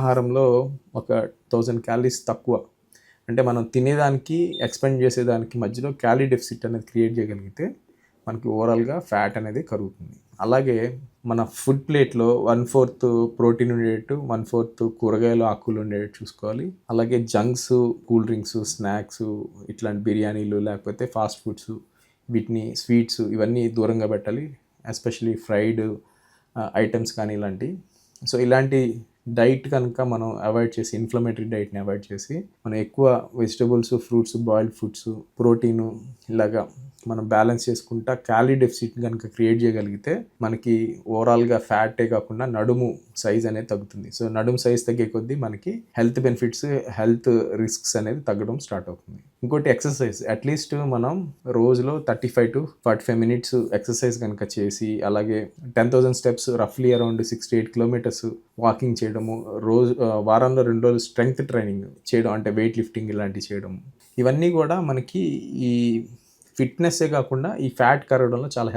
ఆహారంలో ఒక 1000 క్యాలరీస్ తక్కువ. అంటే మనం తినేదానికి, ఎక్స్‌పెండ్ చేసేదానికి మధ్యలో క్యాలరీ డెఫిసిట్ అనేది క్రియేట్ చేయగలిగితే మనకి ఓవరాల్‌గా ఫ్యాట్ అనేది కరుగుతుంది. అలాగే మన ఫుడ్ ప్లేట్‌లో 1/4 ప్రోటీన్ ఉండేటట్టు, 1/4 కూరగాయలు, ఆకుకూరలు ఉండేటట్టు చూసుకోవాలి. అలాగే జంక్స్, కూల్ డ్రింక్స్, స్నాక్స్ ఇట్లాంటి బిర్యానీలు లేకపోతే ఫాస్ట్ ఫుడ్స్ వీటిని స్వీట్స్ ఇవన్నీ దూరంగా పెట్టాలి. ఎస్పెషల్లీ ఫ్రైడ్ ఐటమ్స్ కానీ ఇలాంటివి. సో ఇలాంటి డైట్ కనుక మనం అవాయిడ్ చేసి, ఇన్‌ఫ్లమేటరీ డైట్‌ని అవాయిడ్ చేసి, మనం ఎక్కువ vegetables, fruits, boiled foods, protein ఇలాగా మనం బ్యాలెన్స్ చేసుకుంటా క్యాలరీ డెఫిసిట్ కనుక క్రియేట్ చేయగలిగితే మనకి ఓవరాల్‌గా ఫ్యాటే కాకుండా నడుము సైజ్ అనేది తగ్గుతుంది. సో నడుము సైజ్ తగ్గే కొద్దీ మనకి హెల్త్ బెనిఫిట్స్, హెల్త్ రిస్క్స్ అనేది తగ్గడం స్టార్ట్ అవుతుంది. ఇంకోటి ఎక్సర్సైజ్. అట్లీస్ట్ మనం రోజులో 35-45 మినిట్స్ ఎక్సర్సైజ్ కనుక చేసి, అలాగే 10,000 స్టెప్స్ రఫ్లీ అరౌండ్ 6-8 కిలోమీటర్స్ వాకింగ్ చేయడము, వారంలో 2 రోజులు స్ట్రెంగ్త్ ట్రైనింగ్ చేయడం, అంటే వెయిట్ లిఫ్టింగ్ ఇలాంటివి చేయడం. ఇవన్నీ కూడా మనకి ఈ ఫిట్‌నెస్సే కాకుండా ఈ ఫ్యాట్ కరగడంలో చాలా